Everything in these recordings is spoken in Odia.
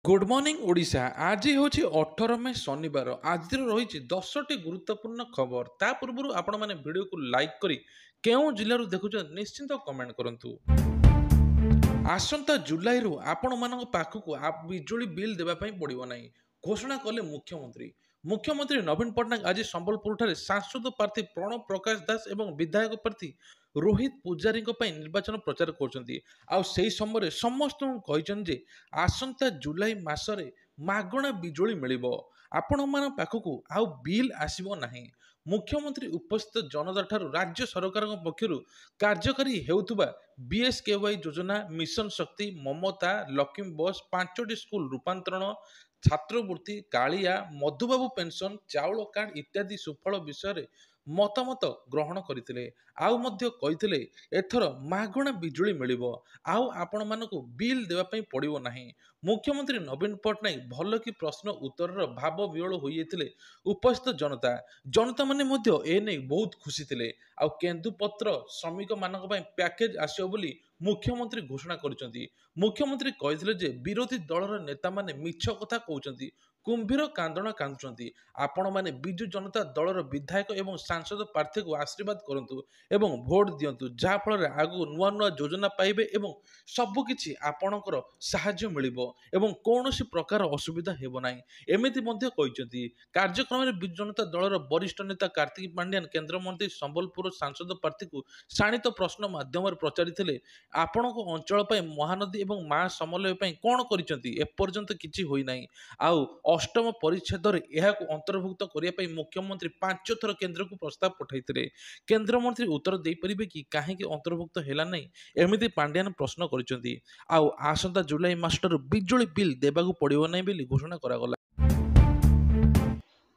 गुड मॉर्निंग ओडिशा आज हूँ 18 मे शनिवार आज रही 10टी गुरुत्वपूर्ण खबर ता पूर्व आपण मैंने वीडियो को लाइक करी केउं जिल्लारू देखुछ निश्चिंत कमेंट करंतु। आसंता जुलाई रु आपण मानक पाखकु बिजुली बिल देबा पई पड़िबो नाही घोषणा कले मुख्यमंत्री। मुख्यमंत्री नवीन पट्टनायक आज संबलपुर ठारे सांसद प्रार्थी प्रणव प्रकाश दास एवं विधायक प्रार्थी रोहित पूजारी निर्वाचन प्रचार करछंती। आ सेही समय समस्त कहते आसंता जुलाई मासरे मागणा बिजुली मिलिबो आपण मान पाखकु आउ बिल आसीबो नाही। मुख्यमंत्री उपस्थित जनता ठारू राज्य सरकार पक्षर कार्यकारी हेउथुबा बीएसकेवाई योजना मिशन शक्ति ममता लक्ष्मी बस 5टी स्कूल रूपांतरण छात्रवृत्ति कालिया मधुबाबू पेंशन चाउल कार्ड इत्यादि सुफल विषय मतामत ग्रहण करते आउ मध्य कहिथिले एथर मागणा बिजुली मिलिबो आउ आपण मानकु बिल देबा पई पड़िबो नाही। मुख्यमंत्री नवीन पट्टनायक भल कि प्रश्न उत्तर भाव विहल होइथिले उपस्थित जनता जनता माने मध्य ए नै बहुत खुशी थिले। आउ केन्दुपत्र श्रमिक मानक पई पैकेज आसियो बोली मुख्यमंत्री घोषणा करछंती। मुख्यमंत्री कहिथिले जे विरोधी दलर नेता माने मिछ कथा कहउछंती कुंभीर कांदण कांदुछंती आपण माने बिजु जनता दलर विधायक एवं सांसद प्रार्थी को आशीर्वाद करंतु एवं भोट दियंतु जहा फल आगु नुआ नुआ योजना पाइबे एवं सबकिछि आपणकर साहाय्य मिलिबो एवं कौनसी प्रकार असुविधा हेबो नाही एमिति मध्य कहिसंती। कार्यक्रम में बिजु जनता दलर वरिष्ठ नेता कार्तिक पांड्यान केंद्र मंत्री संबलपुर सांसद प्रार्थी को शाणित प्रश्न माध्यम प्रचारिथिले आपण अंचल पई महानदी एवं मां समलय पई कोन करिसंती एपर्यंत किछि होई नाही। आउ अष्टम परिच्छेद अंतर्भुक्त करने मुख्यमंत्री 5 थर केंद्र को प्रस्ताव पठाइथिले केंद्र मंत्री उत्तर दे परिबे कि काहे कि अंतर्भुक्त हैला नै एमिति पांड्यान प्रश्न करिसंती। आउ आसंता जुलाई मासटर बिजुली बिल देबाकू पड़िबो नै बेली घोषणा करागला।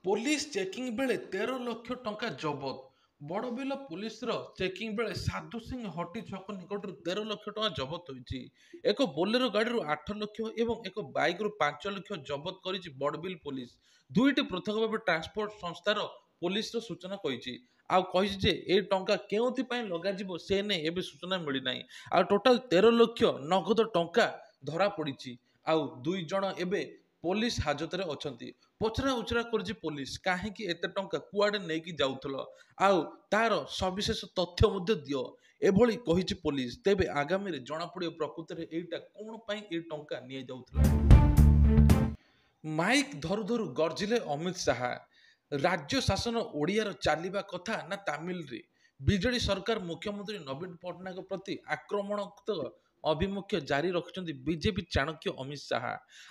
पुलिस चेकिंग बेले 13 लाख टंका जबत बड़बिल पुलिस चेकिंग बेले साधु सिंह हटी छक निकट 13 लाख टंका जबत होइछि। एक बोलेरो गाड़ी 8 लाख एवं एक बाइक 5 लाख जबत करिछि बड़बिल पुलिस। दुईटी पृथक भाव ट्रांसपोर्ट संस्थार पुलिस सूचना कहिछि आउ कहिछि जे ए टंका केउथि पई लगा जिवो से ने एबे सूचना मिली नाही। आ टोटल 13 लाख नगद टंका धरा पड़िछि आउ दुई जण एबे पुलिस हाजत रे अछंती। पचरा उचरा करछि पुलिस काहेकि एते टंका कुआडे नेकी जाउथलो आउ तार सविशेष तथ्य मध्य दियो एभली कहिछि पुलिस। तेबे आगामी रे जणा पड़ियो प्रकृति रे एटा कोन पई ए टंका निये जाउथला। माइक धरु धरु गर्जिले अमित शाह राज्य शासन ओडियार चलिबा कथा ना तामिल रे बीजेडी सरकार मुख्यमंत्री नवीन पट्टनायक प्रति आक्रमणात्मक अभिमुख्य जारी रखिछंती बीजेपी चाणक्य अमित शाह।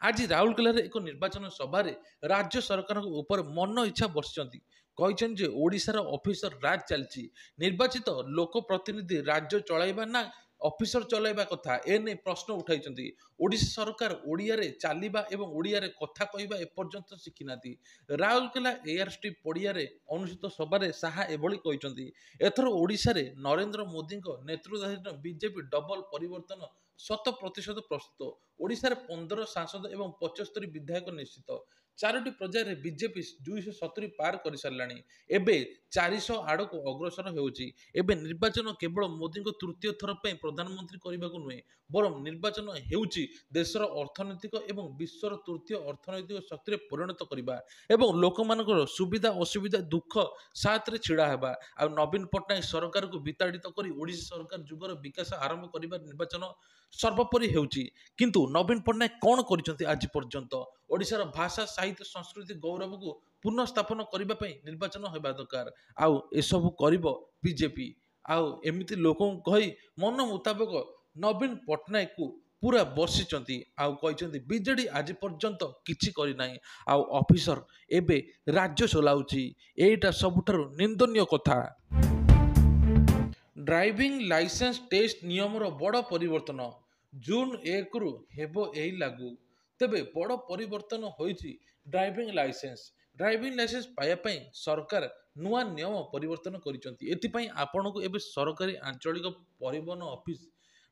आज राउरकेला एक निर्वाचन सभा राज्य सरकार ऊपर मन इच्छा बसिछंती कहिछन जे ओडिशार ऑफिसर राज चलची निर्वाचित लोक प्रतिनिधि राज्य चलाइबा ना ऑफिसर चलाइबा कथा एने प्रश्न उठाइछंती। ओडिशा सरकार ओडिया रे चालिबा एवं ओडिया रे कथा कहिबा एपर्यंत शिखिनाती। राउरकेला एआरस्ट्रीप पड़िया रे अनुष्ठित सभा रे शाह एभली कहिछंती एथर ओडिशा रे नरेंद्र मोदी नेतृत्वाधीन बीजेपी डबल परिवर्तन 100% प्रस्तुत। ओडिशा रे 15 सांसद एवं 75 विधायक निश्चित। 4टी पर्याय बीजेपी 270 पार कर साराणी एबे 400 आड़ को अग्रसर होउची। एबे निर्वाचन केवल मोदी को तृतीय थर पे प्रधानमंत्री करने को नुहे बरं निर्वाचन हेउची देशर अर्थनैतिक एवं विश्वर तृतीय अर्थनैतिक शक्ति रे परिणत करबा एवं लोक मानकर सुविधा असुविधा दुख साथ रे छिड़ा हेबा। आ नवीन पट्टनायक सरकार को विताड़ित करी ओडिशा सरकार जुगर विकास आरंभ करिबा निर्वाचन सर्वोपरि हेउची। किंतु नवीन पट्टनायक कौन करिसंती आज पर्यंत ओडिशार भाषा साहित्य संस्कृति गौरव को पुनर्स्थापन करने निर्वाचन होगा दरकार आउ एसबू कर बीजेपी आउ एमती लोक कही मन मुताबक नवीन पट्टनायक को पूरा बसिचंती आउ कहिसंती बीजेडी आज पर्यंत किछि करि नाही आउ ऑफिसर एबे राज्य चलाउची एटा सबुठारु निंदनीय कथा। ड्राइविंग लाइसेंस टेस्ट नियम रो बड़ परिवर्तन जून 1 रु हेबो एही लागू। तेबे बड़ परिवर्तन होइछि ड्राइविंग लाइसेंस पाइबा सरकार नुआ नियम परिवर्तन करिसंती। एथिपाई आपनको एबे सरकारी आंचलिक परिवहन ऑफिस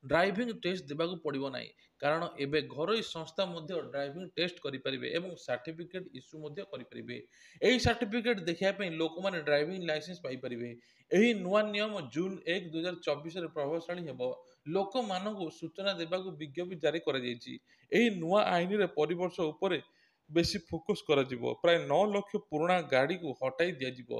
ड्राइविंग टेस्ट देबाकू पड़िबो नाही कारण एबे घरोई संस्था मध्य ड्राइविंग टेस्ट करि परिबे एवं सर्टिफिकेट इश्यू मध्य करि परिबे। एही सर्टिफिकेट देखिया पई लोक माने ड्राइविंग लाइसेंस पाई परिबे। एही नुआ नियम जून 1 2024 रे प्रभावशाली हेबो। ଲୋକମାନଙ୍କୁ ସୂଚନା ଦେବାକୁ ବିଜ୍ଞପ୍ତି ଜାରି କରାଯାଇଛି। ଏହି ନୂଆ ଆଇନରେ ପରିବେଶ ଉପରେ ବେଶୀ ଫୋକସ୍ କରାଯିବ। ପ୍ରାୟ 9 ଲକ୍ଷ ପୁରୁଣା ଗାଡ଼ିକୁ ହଟାଇ ଦିଆଯିବ।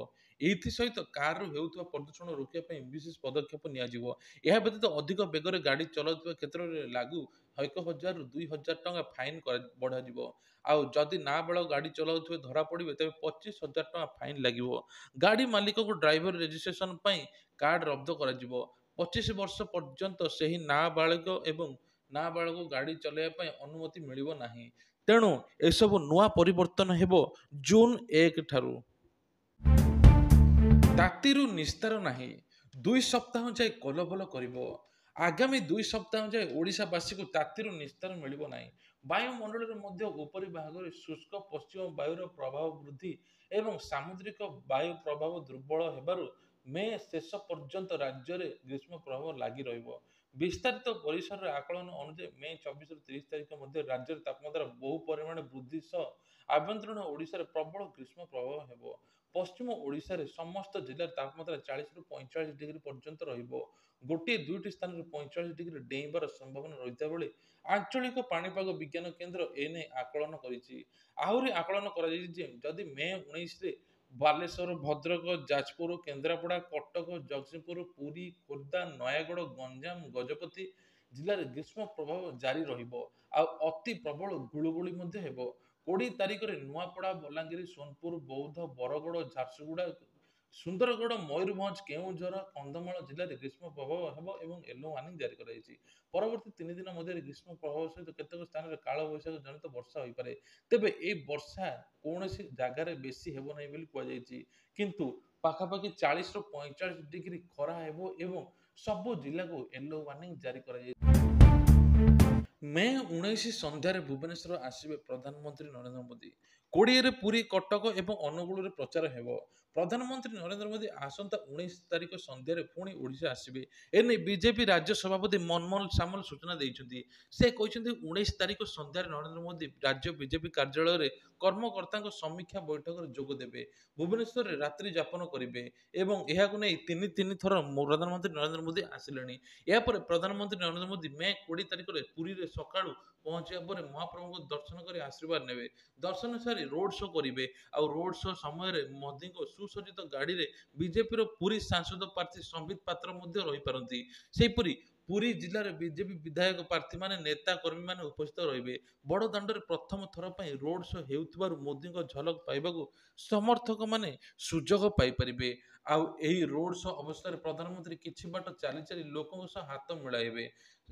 ଏଥିସହିତ କାରରୁ ହେଉଥିବା ପ୍ରଦୂଷଣ ରୋକିବା ପାଇଁ ବିଶେଷ ପଦକ୍ଷେପ ନିଆଯିବ। ଏହା ବ୍ୟତୀତ ଅଧିକ ବେଗରେ ଗାଡ଼ି ଚଲାଉଥିବା କ୍ଷେତ୍ରରେ ଲାଗୁ 1,000ରୁ 2,000 ଟଙ୍କା ଫାଇନ୍ ବଢ଼ାଯିବ। ଆଉ ଯଦି ନାବାଳକ ଗାଡ଼ି ଚଲାଉଥିବେ ଧରା ପଡ଼ିବେ ତେବେ 25,000 ଟଙ୍କା ଫାଇନ୍ ଲାଗିବ। ଗାଡ଼ି ମାଲିକଙ୍କୁ ଡ୍ରାଇଭର ରେଜିଷ୍ଟ୍ରେସନ ପାଇଁ କାର୍ଡ ରଦ୍ଦ କରାଯିବ। 25 ବର୍ଷ ପର୍ଯ୍ୟନ୍ତ ସେହି ନାବାଳକ ଗାଡ଼ି ଚଲାଇବା ପାଇଁ ଅନୁମତି ମିଳିବ ନାହିଁ। ତେଣୁ ଏସବୁ ନୂଆ ପରିବର୍ତ୍ତନ ହେବ ଜୁନ୍ 1 ଠାରୁ। ତାତିରୁ ନିସ୍ତାର ନାହିଁ, 2 ସପ୍ତାହ ଯାଏ କଲବଲ କରିବ। ଆଗାମୀ 2 ସପ୍ତାହ ଯାଏ ଓଡ଼ିଶାବାସୀକୁ ତାତିରୁ ନିସ୍ତାର ମିଳିବ ନାହିଁ। ବାୟୁମଣ୍ଡଳରେ ମଧ୍ୟ ଉପରି ଭାଗରେ ଶୁଷ୍କ ପଶ୍ଚିମ ବାୟୁର ପ୍ରଭାବ ବୃଦ୍ଧି ଏବଂ ସାମୁଦ୍ରିକ ବାୟୁ ପ୍ରଭାବ ଦୁର୍ବଳ ହେବାରୁ ମେ ଶେଷ ପର୍ଯ୍ୟନ୍ତ ରାଜ୍ୟରେ ଗ୍ରୀଷ୍ମ ପ୍ରଭାବ ଲାଗି ରହିବ। ବିସ୍ତାରିତ ପରିସରରେ ଆକଳନ ଅନୁଯାୟୀ ମେ 24ରୁ 30 ତାରିଖ ମଧ୍ୟରେ ରାଜ୍ୟର ତାପମାତ୍ରା ବହୁ ପରିମାଣରେ ବୃଦ୍ଧି ସହ ଆଭ୍ୟନ୍ତରୀଣ ଓଡ଼ିଶାରେ ପ୍ରବଳ ଗ୍ରୀଷ୍ମ ପ୍ରଭାବ ହେବ। ପଶ୍ଚିମ ଓଡ଼ିଶାରେ ସମସ୍ତ ଜିଲ୍ଲାରେ ତାପମାତ୍ରା 40ରୁ 45 ଡିଗ୍ରୀ ପର୍ଯ୍ୟନ୍ତ ରହିବ। ଗୋଟିଏ ଦୁଇଟି ସ୍ଥାନରେ 45 ଡିଗ୍ରୀ ଡେଇଁବାର ସମ୍ଭାବନା ରହିଥିବା ବେଳେ ଆଞ୍ଚଳିକ ପାଣିପାଗ ବିଜ୍ଞାନ କେନ୍ଦ୍ର ଏନେଇ ଆକଳନ କରିଛି। ଆହୁରି ଆକଳନ କରାଯାଇଛି ଯେ ଯଦି ମେ 19ରେ ବାଲେଶ୍ୱର, ଭଦ୍ରକ, ଯାଜପୁର, କେନ୍ଦ୍ରାପଡ଼ା, କଟକ, ଜଗତସିଂହପୁର, ପୁରୀ, ଖୋର୍ଦ୍ଧା, ନୟାଗଡ଼, ଗଞ୍ଜାମ, ଗଜପତି ଜିଲ୍ଲାରେ ଗ୍ରୀଷ୍ମ ପ୍ରଭାବ ଜାରି ରହିବ ଆଉ ଅତି ପ୍ରବଳ ଗୁଳୁଗୁଳି ମଧ୍ୟ ହେବ। 20 ତାରିଖରେ ନୂଆପଡ଼ା, ବଲାଙ୍ଗୀର, ସୋନପୁର, ବୌଦ୍ଧ, ବରଗଡ଼, ଝାରସୁଗୁଡ଼ା, ସୁନ୍ଦରଗଡ଼, ମୟୂରଭଞ୍ଜ, କେଉଁଝର, କନ୍ଧମାଳ ଜିଲ୍ଲାରେ ଗ୍ରୀଷ୍ମ ପ୍ରଭାବ ହେବ ଏବଂ ୟେଲୋ ୱାର୍ଣ୍ଣିଂ ଜାରି କରାଯାଇଛି। ପରବର୍ତ୍ତୀ 3 ଦିନ ମଧ୍ୟରେ ଗ୍ରୀଷ୍ମ ପ୍ରଭାବ ସହିତ କେତେକ ସ୍ଥାନରେ କାଳବୈଶାଖୀ ଜନିତ ବର୍ଷା ହୋଇପାରେ। ତେବେ ଏହି ବର୍ଷା କୌଣସି ଜାଗାରେ ବେଶୀ ହେବ ନାହିଁ ବୋଲି କୁହାଯାଇଛି। କିନ୍ତୁ ପାଖାପାଖି 40ରୁ 45 ଡିଗ୍ରୀ ଖରା ହେବ ଏବଂ ସବୁ ଜିଲ୍ଲାକୁ ୟେଲୋ ୱାର୍ଣ୍ଣିଂ ଜାରି କରାଯାଇଛି। ମେ 19 ସନ୍ଧ୍ୟାରେ ଭୁବନେଶ୍ୱର ଆସିବେ ପ୍ରଧାନମନ୍ତ୍ରୀ ନରେନ୍ଦ୍ର ମୋଦି। 20ରେ ପୁରୀ, କଟକ ଏବଂ ଅନୁଗୁଳରେ ପ୍ରଚାର ହେବ। ପ୍ରଧାନମନ୍ତ୍ରୀ ନରେନ୍ଦ୍ର ମୋଦି ଆସନ୍ତା 19 ତାରିଖ ସନ୍ଧ୍ୟାରେ ପୁଣି ଓଡ଼ିଶା ଆସିବେ। ଏନେଇ ବିଜେପି ରାଜ୍ୟ ସଭାପତି ମନମୋହନ ସାମଲ ସୂଚନା ଦେଇଛନ୍ତି। ସେ କହିଛନ୍ତି 19 ତାରିଖ ସନ୍ଧ୍ୟାରେ ନରେନ୍ଦ୍ର ମୋଦି ରାଜ୍ୟ ବିଜେପି କାର୍ଯ୍ୟାଳୟରେ କର୍ମକର୍ତ୍ତାଙ୍କ ସମୀକ୍ଷା ବୈଠକରେ ଯୋଗ ଦେବେ। ଭୁବନେଶ୍ୱରରେ ରାତ୍ରି ଯାପନ କରିବେ ଏବଂ ଏହାକୁ ନେଇ ତିନି ଥର ପ୍ରଧାନମନ୍ତ୍ରୀ ନରେନ୍ଦ୍ର ମୋଦି ଆସିଲେଣି। ଏହାପରେ ପ୍ରଧାନମନ୍ତ୍ରୀ ନରେନ୍ଦ୍ର ମୋଦି ମେ 20 ତାରିଖରେ ପୁରୀରେ ସକାଳୁ ପହଞ୍ଚିବା ପରେ ମହାପ୍ରଭୁଙ୍କୁ ଦର୍ଶନ କରି ଆଶୀର୍ବାଦ ନେବେ। ଦର୍ଶନ ସାରି ରୋଡ୍ ଶୋ କରିବେ। ଆଉ ରୋଡ୍ ଶୋ ସମୟରେ ମୋଦିଙ୍କ ସୁସଜ୍ଜିତ ଗାଡ଼ିରେ ବିଜେପିର ପୁରୀ ସାଂସଦ ପ୍ରାର୍ଥୀ ସମ୍ବିତ ପାତ୍ର ମଧ୍ୟ ରହିପାରନ୍ତି। ସେହିପରି ପୁରୀ ଜିଲ୍ଲାରେ ବିଜେପି ବିଧାୟକ ପ୍ରାର୍ଥୀମାନେ ନେତା କର୍ମୀମାନେ ଉପସ୍ଥିତ ରହିବେ। ବଡ଼ ଦାଣ୍ଡରେ ପ୍ରଥମ ଥର ପାଇଁ ରୋଡ୍ ଶୋ ହେଉଥିବାରୁ ମୋଦିଙ୍କ ଝଲକ ପାଇବାକୁ ସମର୍ଥକମାନେ ସୁଯୋଗ ପାଇପାରିବେ। ଆଉ ଏହି ରୋଡ୍ ଶୋ ଅବସ୍ଥାରେ ପ୍ରଧାନମନ୍ତ୍ରୀ କିଛି ବାଟ ଚାଲି ଚାଲି ଲୋକଙ୍କ ସହ ହାତ ମିଳାଇବେ।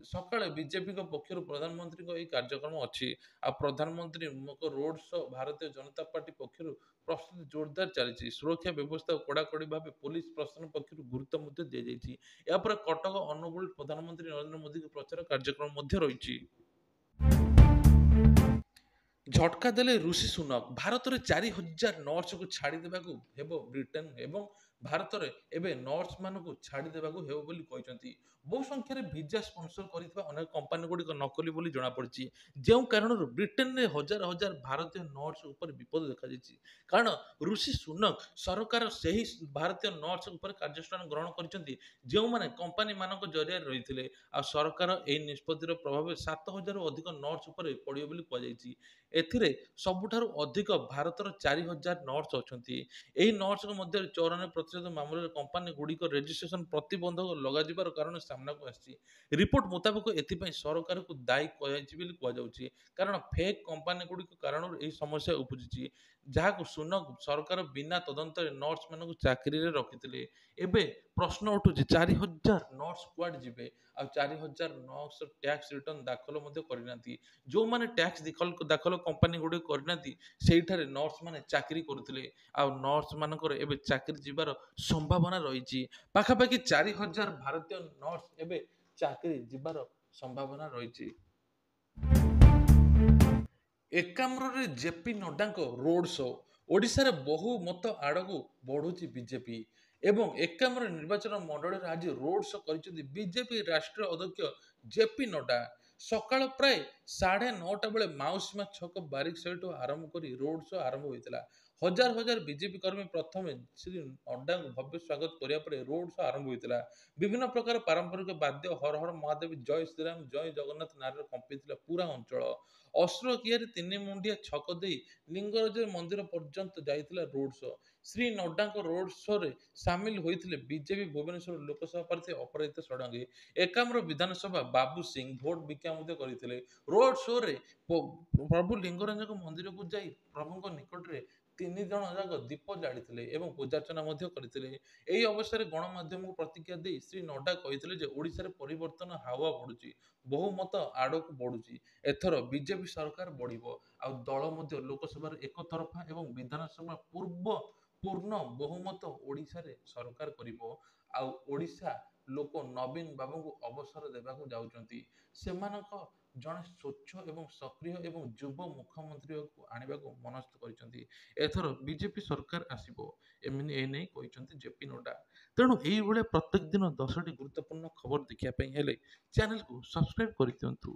ସକାଳେ ବିଜେପିଙ୍କ ପକ୍ଷରୁ ପ୍ରଧାନମନ୍ତ୍ରୀଙ୍କ ଏହି କାର୍ଯ୍ୟକ୍ରମ ଅଛି। ଆଉ ପ୍ରଧାନମନ୍ତ୍ରୀଙ୍କ ରୋଡ୍ ଶୋ ଭାରତୀୟ ଜନତା ପାର୍ଟି ପକ୍ଷରୁ ପ୍ରସ୍ତୁତି ଜୋରଦାର ଚାଲିଛି। ସୁରକ୍ଷା ବ୍ୟବସ୍ଥାକୁ କଡ଼ାକଡ଼ି ଭାବେ ପୋଲିସ ପ୍ରଶାସନ ପକ୍ଷରୁ ଗୁରୁତ୍ୱ ମଧ୍ୟ ଦିଆଯାଇଛି। ଏହାପରେ କଟକ, ଅନୁଗୁଳ ପ୍ରଧାନମନ୍ତ୍ରୀ ନରେନ୍ଦ୍ର ମୋଦିଙ୍କ ପ୍ରଚାର କାର୍ଯ୍ୟକ୍ରମ ମଧ୍ୟ ରହିଛି। ଝଟକା ଦେଲେ ଋଷି ସୁନକ। ଭାରତରେ 4,000 ନର୍ସଙ୍କୁ ଛାଡ଼ି ଦେବାକୁ ହେବ ବ୍ରିଟେନ ଏବଂ ଭାରତରେ ଏବେ ନର୍ସମାନଙ୍କୁ ଛାଡ଼ି ଦେବାକୁ ହେବ ବୋଲି କହିଛନ୍ତି। ବହୁ ସଂଖ୍ୟାରେ ଭିଜା ସ୍ପନ୍ସର କରିଥିବା ଅନେକ କମ୍ପାନୀ ଗୁଡ଼ିକ ନକଲି ବୋଲି ଜଣାପଡ଼ିଛି। ଯେଉଁ କାରଣରୁ ବ୍ରିଟେନରେ ହଜାର ହଜାର ଭାରତୀୟ ନର୍ସ ଉପରେ ବିପଦ ଦେଖାଯାଇଛି। କାରଣ ଋଷି ସୁନକ ସରକାର ସେହି ଭାରତୀୟ ନର୍ସ ଉପରେ କାର୍ଯ୍ୟାନୁଷ୍ଠାନ ଗ୍ରହଣ କରିଛନ୍ତି ଯେଉଁମାନେ କମ୍ପାନୀମାନଙ୍କ ଜରିଆରେ ରହିଥିଲେ। ଆଉ ସରକାର ଏହି ନିଷ୍ପତ୍ତିର ପ୍ରଭାବ 7,000ରୁ ଅଧିକ ନର୍ସ ଉପରେ ପଡ଼ିବ ବୋଲି କୁହାଯାଇଛି। ଏଥିରେ ସବୁଠାରୁ ଅଧିକ ଭାରତର 4,000 ନର୍ସ ଅଛନ୍ତି। ଏହି ନର୍ସଙ୍କ ମଧ୍ୟରେ 94% ମାମଲାରେ କମ୍ପାନୀ ଗୁଡ଼ିକ ରେଜିଷ୍ଟ୍ରେସନ ପ୍ରତିବନ୍ଧକ ଲଗାଯିବାର କାରଣ ସାମ୍ନାକୁ ଆସିଛି। ରିପୋର୍ଟ ମୁତାବକ ଏଥିପାଇଁ ସରକାରକୁ ଦାୟୀ କରାଯାଇଛି ବୋଲି କୁହାଯାଉଛି। କାରଣ ଫେକ୍ କମ୍ପାନୀ ଗୁଡ଼ିକ କାରଣରୁ ଏହି ସମସ୍ୟା ଉପୁଜିଛି। ଯାହାକୁ ସୁନକ ସରକାର ବିନା ତଦନ୍ତରେ ନର୍ସମାନଙ୍କୁ ଚାକିରିରେ ରଖିଥିଲେ। ଏବେ ପ୍ରଶ୍ନ ଉଠୁଛି 4,000 ନର୍ସ କୁଆଡ଼େ ଯିବେ? ଆଉ 4,000 ନର୍ସ ଟ୍ୟାକ୍ସ ରିଟର୍ଣ୍ଣ ଦାଖଲ ମଧ୍ୟ କରିନାହାନ୍ତି। ଯେଉଁମାନେ ଟ୍ୟାକ୍ସ ଦାଖଲ କମ୍ପାନୀ ଗୁଡ଼ିକ କରିନାହାନ୍ତି ସେଇଠାରେ ନର୍ସମାନେ ଚାକିରି କରୁଥିଲେ। ଆଉ ନର୍ସମାନଙ୍କର ଏବେ ଚାକିରି ଯିବାର ସମ୍ଭାବନା ରହିଛି। ପାଖାପାଖି 4,000 ଭାରତୀୟ ନର୍ସ ଏବେ ଚାକିରି ଯିବାର ସମ୍ଭାବନା ରହିଛି। ଏକାମ୍ରରେ ଜେପି ନଡ୍ଡାଙ୍କ ରୋଡ୍ ଶୋ। ଓଡ଼ିଶାରେ ବହୁ ମତ ଆଡ଼କୁ ବଢ଼ୁଛି ବିଜେପି ଏବଂ ଏକାମ୍ର ନିର୍ବାଚନ ମଣ୍ଡଳୀରେ ଆଜି ରୋଡ୍ ଶୋ କରିଛନ୍ତି ବିଜେପି ରାଷ୍ଟ୍ରୀୟ ଅଧ୍ୟକ୍ଷ ଜେପି ନଡ୍ଡା। ସକାଳ ପ୍ରାୟ 9:30 ବେଳେ ମାଉସୀ ମା ଛକ ବାରିକ ସାଇଡରୁ ଆରମ୍ଭ କରି ରୋଡ ଶୋ ଆରମ୍ଭ ହୋଇଥିଲା। ହଜାର ହଜାର ବିଜେପି କର୍ମୀ ପ୍ରଥମେ ଶ୍ରୀ ନଡ୍ଡାଙ୍କୁ ଭବ୍ୟ ସ୍ୱାଗତ କରିବା ପରେ ରୋଡ ଶୋ ଆରମ୍ଭ ହୋଇଥିଲା। ବିଭିନ୍ନ ପ୍ରକାର ପାରମ୍ପରିକ ବାଦ୍ୟ ହର ହର ମହାଦେବ ଜୟ ଶ୍ରୀରାମ ଜୟ ଜଗନ୍ନାଥ ନାଁରେ କମ୍ପିଥିଲା ପୁରା ଅଞ୍ଚଳ। ଅସ୍ତ୍ରକିଆରୀ ତିନି ମୁଣ୍ଡିଆ ଛକ ଦେଇ ଲିଙ୍ଗରାଜ ମନ୍ଦିର ପର୍ଯ୍ୟନ୍ତ ଯାଇଥିଲା ରୋଡ ଶୋ। ଶ୍ରୀ ନଡ୍ଡାଙ୍କ ରୋଡ ଶୋରେ ସାମିଲ ହୋଇଥିଲେ ବିଜେପି ଭୁବନେଶ୍ୱର ଲୋକସଭା ପ୍ରାର୍ଥୀ ଅପରାଜିତା ଷଡଙ୍ଗୀ, ଏକାମ୍ର ବିଧାନସଭା ବାବୁ ସିଂ ଭୋଟ ଭିକ୍ଷା ମଧ୍ୟ କରିଥିଲେ। ରୋଡ ଶୋରେ ପ୍ରଭୁ ଲିଙ୍ଗରାଜଙ୍କ ମନ୍ଦିରକୁ ଯାଇ ପ୍ରଭୁଙ୍କ ନିକଟରେ 3 ଜଣ ଯାକ ଦୀପ ଜାଳିଥିଲେ ଏବଂ ପୂଜାର୍ଚ୍ଚନା ମଧ୍ୟ କରିଥିଲେ। ଏହି ଅବସରରେ ଗଣମାଧ୍ୟମକୁ ପ୍ରତିକ୍ରିୟା ଦେଇ ଶ୍ରୀ ନଡ୍ଡା କହିଥିଲେ ଯେ ଓଡ଼ିଶାରେ ପରିବର୍ତ୍ତନ ହାୱା ବଢୁଛି, ବହୁମତ ଆଡକୁ ବଢୁଛି। ଏଥର ବିଜେପି ସରକାର ବଢିବ, ଆଉ ଦଳ ମଧ୍ୟ ଲୋକସଭାରେ ଏକତରଫା ଏବଂ ବିଧାନସଭା ପୂର୍ଣ୍ଣ ବହୁମତ ଓଡ଼ିଶାରେ ସରକାର କରିବ। ଆଉ ଓଡ଼ିଶା ଲୋକ ନବୀନ ବାବୁଙ୍କୁ ଅବସର ଦେବାକୁ ଯାଉଛନ୍ତି। ସେମାନଙ୍କ ଜଣେ ସ୍ୱଚ୍ଛ ଏବଂ ସକ୍ରିୟ ଏବଂ ଯୁବ ମୁଖ୍ୟମନ୍ତ୍ରୀକୁ ଆଣିବାକୁ ମନସ୍ଥ କରିଛନ୍ତି। ଏଥର ବିଜେପି ସରକାର ଆସିବ, ଏମିତି ଏନେଇ କହିଛନ୍ତି ଜେପି ନଡ୍ଡା। ତେଣୁ ଏଇଭଳିଆ ପ୍ରତ୍ୟେକ ଦିନ 10ଟି ଗୁରୁତ୍ୱପୂର୍ଣ୍ଣ ଖବର ଦେଖିବା ପାଇଁ ହେଲେ ଚ୍ୟାନେଲକୁ ସବସ୍କ୍ରାଇବ କରିଦିଅନ୍ତୁ।